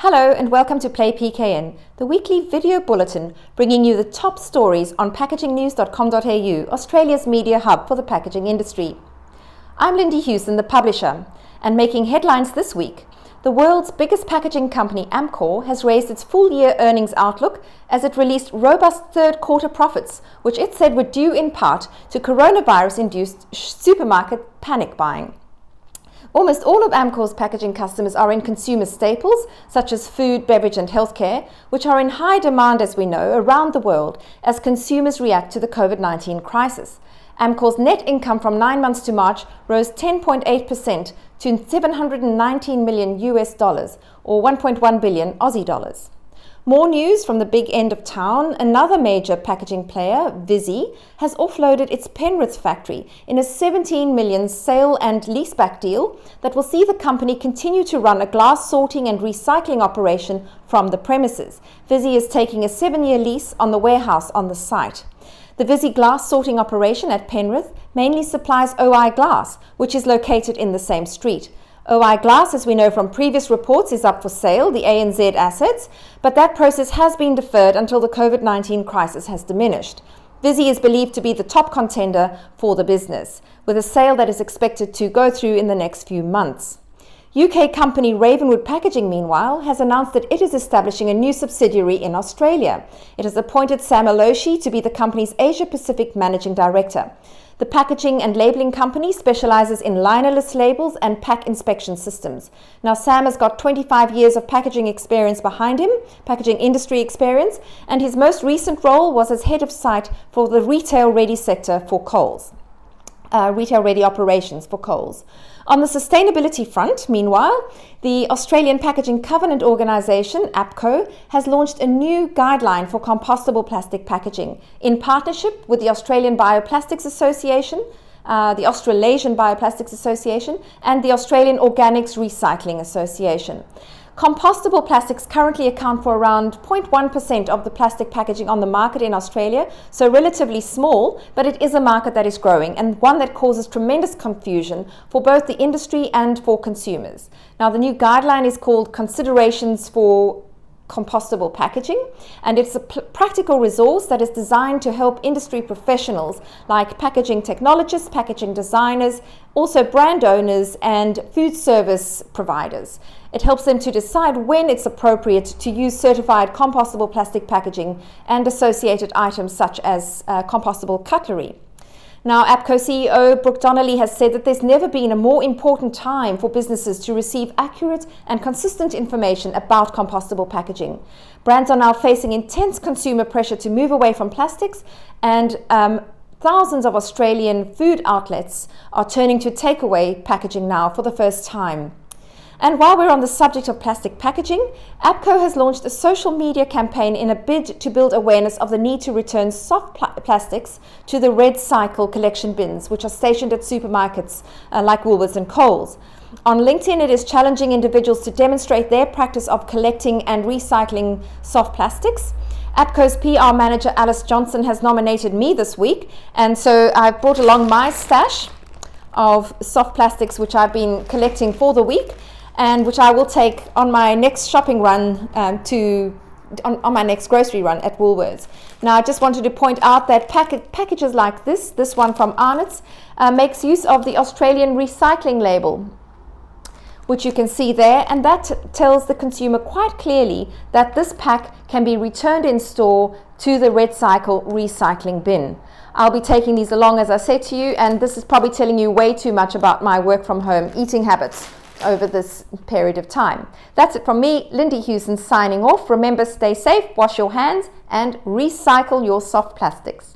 Hello and welcome to Play PKN, the weekly video bulletin bringing you the top stories on packagingnews.com.au, Australia's media hub for the packaging industry. I'm Lindy Hewson, the publisher, and making headlines this week, the world's biggest packaging company, Amcor, has raised its full-year earnings outlook as it released robust third-quarter profits, which it said were due in part to coronavirus-induced supermarket panic buying. Almost all of Amcor's packaging customers are in consumer staples, such as food, beverage and healthcare, which are in high demand, as we know, around the world as consumers react to the COVID-19 crisis. Amcor's net income from 9 months to March rose 10.8% to $719 million or 1.1 billion Aussie dollars. More news from the big end of town. Another major packaging player, Visy, has offloaded its Penrith factory in a $17 million sale and leaseback deal that will see the company continue to run a glass sorting and recycling operation from the premises. Visy is taking a 7-year lease on the warehouse on the site. The Visy glass sorting operation at Penrith mainly supplies OI glass, which is located in the same street. OI glass, as we know from previous reports, is up for sale, the ANZ assets, but that process has been deferred until the COVID-19 crisis has diminished. Visy is believed to be the top contender for the business, with a sale that is expected to go through in the next few months. UK company Ravenwood Packaging, meanwhile, has announced that it is establishing a new subsidiary in Australia. It has appointed Sam Aloshi to be the company's Asia-Pacific Managing Director. The packaging and labelling company specialises in linerless labels and pack inspection systems. Now, Sam has got 25 years of packaging experience behind him, packaging industry experience, and his most recent role was as head of site for the retail-ready sector for Coles. Retail-ready operations for Coles. On the sustainability front, meanwhile, the Australian Packaging Covenant Organisation, APCO, has launched a new guideline for compostable plastic packaging in partnership with the Australian Bioplastics Association, the Australasian Bioplastics Association, and the Australian Organics Recycling Association. Compostable plastics currently account for around 0.1% of the plastic packaging on the market in Australia, so relatively small, but it is a market that is growing and one that causes tremendous confusion for both the industry and for consumers. Now, the new guideline is called Considerations for Compostable Packaging, and it's a practical resource that is designed to help industry professionals like packaging technologists, packaging designers, also brand owners and food service providers. It helps them to decide when it's appropriate to use certified compostable plastic packaging and associated items such as compostable cutlery. Now, APCO CEO Brooke Donnelly has said that there's never been a more important time for businesses to receive accurate and consistent information about compostable packaging. Brands are now facing intense consumer pressure to move away from plastics, and thousands of Australian food outlets are turning to takeaway packaging now for the first time. And while we're on the subject of plastic packaging, APCO has launched a social media campaign in a bid to build awareness of the need to return soft plastics to the Redcycle collection bins, which are stationed at supermarkets like Woolworths and Coles. On LinkedIn, it is challenging individuals to demonstrate their practice of collecting and recycling soft plastics. APCO's PR manager, Alice Johnson, has nominated me this week, and so I've brought along my stash of soft plastics, which I've been collecting for the week, and which I will take on my next shopping run on my next grocery run at Woolworths. Now, I just wanted to point out that packages like this one from Arnott's, makes use of the Australian recycling label, which you can see there, and that tells the consumer quite clearly that this pack can be returned in store to the Redcycle recycling bin. I'll be taking these along, as I said to you, and this is probably telling you way too much about my work from home eating habits over this period of time. That's it from me, Lindy Hewson, signing off. Remember, stay safe, wash your hands, and recycle your soft plastics.